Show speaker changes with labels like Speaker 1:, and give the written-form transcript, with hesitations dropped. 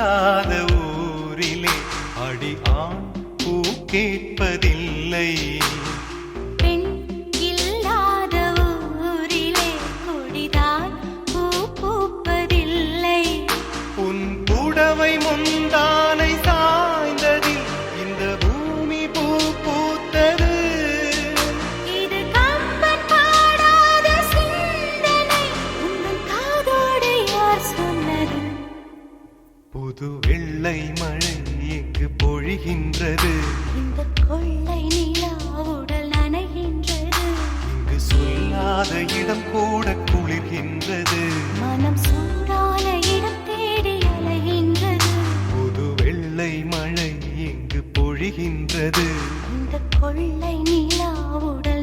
Speaker 1: இல்லாத ஊரிலே அடி ஆண் பூ கேட்பதில்லை.
Speaker 2: பெண் இல்லாத ஊரிலே கொடிதான் பூ பூப்பதில்லை.
Speaker 1: உன் புடவை முந்தானை சாய்ந்ததில் இந்த பூமி பூ பூத்தது.
Speaker 2: இது கம்பன் பாடாத சிந்தனை, உந்தன் காதோடு யார் சொன்னது?
Speaker 1: புது வெள்ளை மழை எங்கு பொழிகின்றது.
Speaker 2: இந்த கொள்ளை நிலா உடல் நனைகின்றது.
Speaker 1: இங்கு சொல்லாத இடம் கூட குளிர்கின்றது.
Speaker 2: மனம் சூடான இடம் தேடி அலைகின்றது.
Speaker 1: புது வெள்ளை மழை எங்கு பொழிகின்றது.
Speaker 2: இந்த கொள்ளை நிலா உடல்